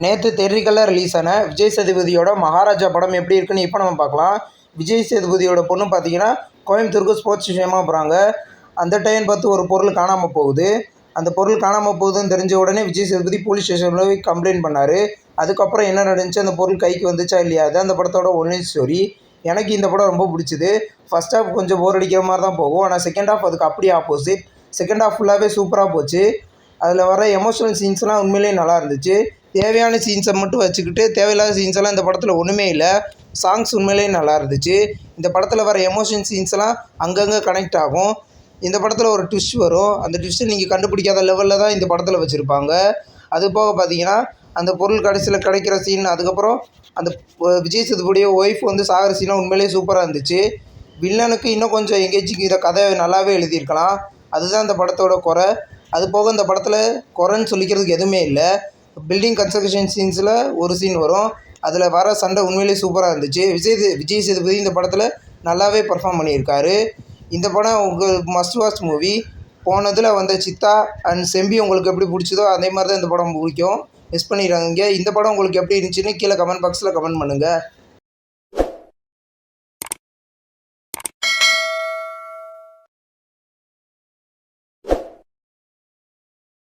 நேற்று தேட்டரிக்கெல்லாம் ரிலீஸ் ஆன விஜய் சேதுபதியோட மகாராஜா படம் எப்படி இருக்குன்னு இப்போ நம்ம பார்க்கலாம். விஜய் சேதுபதியோட பொண்ணு பார்த்தீங்கன்னா கோயம்புத்தூருக்கு ஸ்போர்ட்ஸ் விஷயமா போகிறாங்க. அந்த டைம் பார்த்து ஒரு பொருள் காணாமல் போகுது. அந்த பொருள் காணாமல் போகுதுன்னு தெரிஞ்ச உடனே விஜய் சேதுபதி போலீஸ் ஸ்டேஷனில் போய் கம்ப்ளைண்ட் பண்ணார். அதுக்கப்புறம் என்ன நடந்துச்சு, அந்த பொருள் கைக்கு வந்துச்சா இல்லையா, அது அந்த படத்தோட ஒரிஜினல் ஸ்டோரி. எனக்கு இந்த படம் ரொம்ப பிடிச்சிது. ஃபர்ஸ்ட் ஹாஃப் கொஞ்சம் போர் அடிக்கிற மாதிரி தான் போகும், ஆனால் செகண்ட் ஹாஃப் அதுக்கு அப்படியே ஆப்போசிட். செகண்ட் ஹாஃப் ஃபுல்லாகவே சூப்பராக போச்சு. அதில் வர எமோஷனல் சீன்ஸ்லாம் உண்மையிலேயே நல்லா இருந்துச்சு. தேவையான சீன்ஸை மட்டும் வச்சுக்கிட்டு தேவையில்லாத சீன்ஸ் எல்லாம் இந்த படத்தில் ஒன்றுமே இல்லை. சாங்ஸ் உண்மையிலேயே நல்லா இருந்துச்சு. இந்த படத்தில் வர எமோஷன் சீன்ஸ்லாம் அங்கங்கே கனெக்ட் ஆகும். இந்த படத்தில் ஒரு ட்விஸ்ட் வரும். அந்த ட்விஸ்ட்டை நீங்கள் கண்டுபிடிக்காத லெவலில் தான் இந்த படத்தில் வச்சுருப்பாங்க. அது போக பார்த்தீங்கன்னா அந்த பொருள் கடைசியில் கிடைக்கிற சீன், அதுக்கப்புறம் அந்த விஜய் சேதுபதியோட ஒய்ஃப் வந்து சாகிற சீனாக உண்மையிலேயே சூப்பராக இருந்துச்சு. வில்லனுக்கு இன்னும் கொஞ்சம் எங்கேஜிங் இதை கதை நல்லாவே எழுதியிருக்கலாம். அதுதான் இந்த படத்தோட குறை. அது போக இந்த படத்தில் குறைன்னு சொல்லிக்கிறதுக்கு எதுவுமே இல்லை. பில்டிங் கன்ஸ்ட்ரக்ஷன் சீன்ஸில் ஒரு சீன் வரும். அதில் வர சண்டை உண்மையிலேயே சூப்பராக இருந்துச்சு. விஜய் சேதுபதி இந்த படத்தில் நல்லாவே பர்ஃபார்ம் பண்ணியிருக்காரு. இந்த படம் உங்களுக்கு மஸ்ட் வாட்ச் மூவி. போனதில் வந்த சித்தா அண்ட் செம்பி உங்களுக்கு எப்படி பிடிச்சதோ அதே மாதிரி தான் இந்த படம் பிடிக்கும். மிஸ் பண்ணிடுறாங்க. இந்த படம் உங்களுக்கு எப்படி இருந்துச்சுன்னு கீழே கமெண்ட் பாக்ஸில் கமெண்ட் பண்ணுங்கள்.